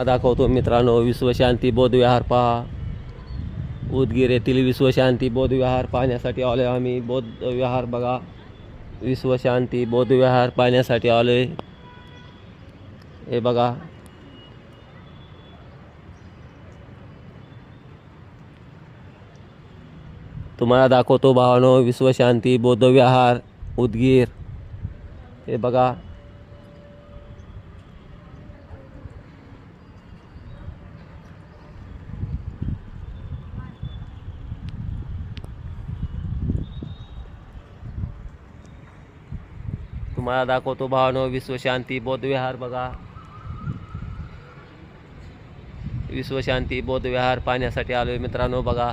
दाखवतो मित्रांनो विश्वशांती बौद्ध विहार पहा. उदगीर येथील विश्वशांती बौद्ध विहार पाहण्यासाठी आलोय आम्ही. बौद्ध विहार बघा, विश्वशांती बौद्ध विहार पाहण्यासाठी आलोय. हे बघा, तुम्हाला दाखवतो भावानो विश्वशांती बौद्ध विहार उदगीर. हे बघा, तुम्हाला दाखवतो भावानो विश्वशांती बौद्ध विहार बघा. विश्वशांती बौद्ध विहार पाहण्यासाठी आलोय मित्रांनो बघा.